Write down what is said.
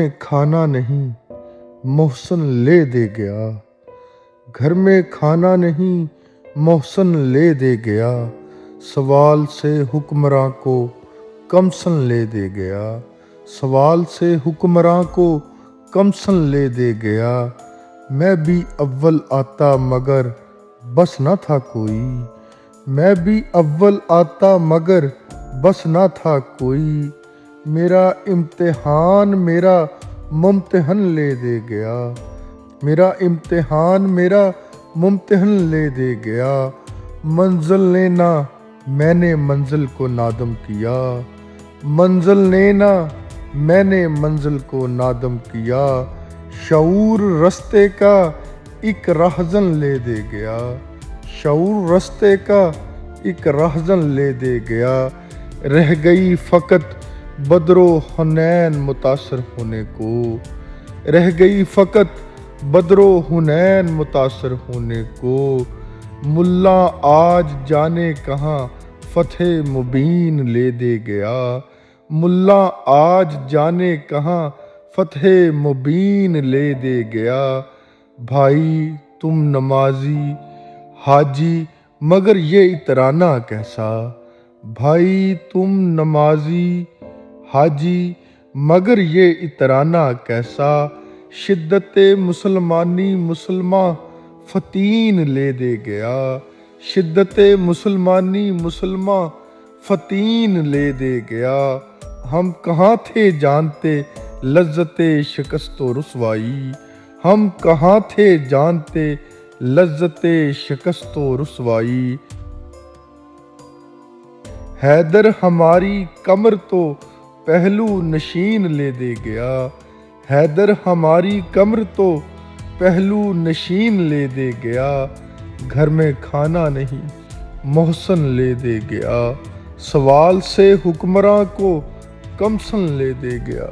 میں کھانا نہیں محسن لے دے گیا، گھر میں کھانا نہیں محسن لے دے گیا، سوال سے حکمراں کو کمسن لے دے گیا، سوال سے حکمراں کو کمسن لے دے گیا۔ میں بھی اول آتا مگر بس نہ تھا کوئی، میں بھی اول آتا مگر بس نہ تھا کوئی، میرا امتحان میرا ممتحن لے دے گیا، میرا امتحان میرا ممتحن لے دے گیا۔ منزل نے نہ میں نے منزل کو نادم کیا، منزل نے نہ میں نے منزل کو نادم کیا، شعور رستے کا ایک راہزن لے دے گیا، شعور رستے کا ایک راہزن لے دے گیا۔ رہ گئی فقط بدر و حنین متاثر ہونے کو، رہ گئی فقط بدر و حنین متاثر ہونے کو، ملا آج جانے کہاں فتح مبین لے دے گیا، ملا آج جانے کہاں فتح مبین لے دے گیا۔ بھائی تم نمازی حاجی مگر یہ اترانا کیسا، بھائی تم نمازی حاجی مگر یہ اترانا کیسا، شدت مسلمانی مسلماں فتین لے دے گیا، شدت مسلمانی مسلماں فتین لے دے گیا۔ ہم کہاں تھے جانتے لذت شکست و رسوائی، ہم کہاں تھے جانتے لذت شکست و رسوائی، حیدر ہماری کمر تو پہلو نشین لے دے گیا، حیدر ہماری کمر تو پہلو نشین لے دے گیا، گھر میں کھانا نہیں محسن لے دے گیا، سوال سے حکمراں کو کمسن لے دے گیا۔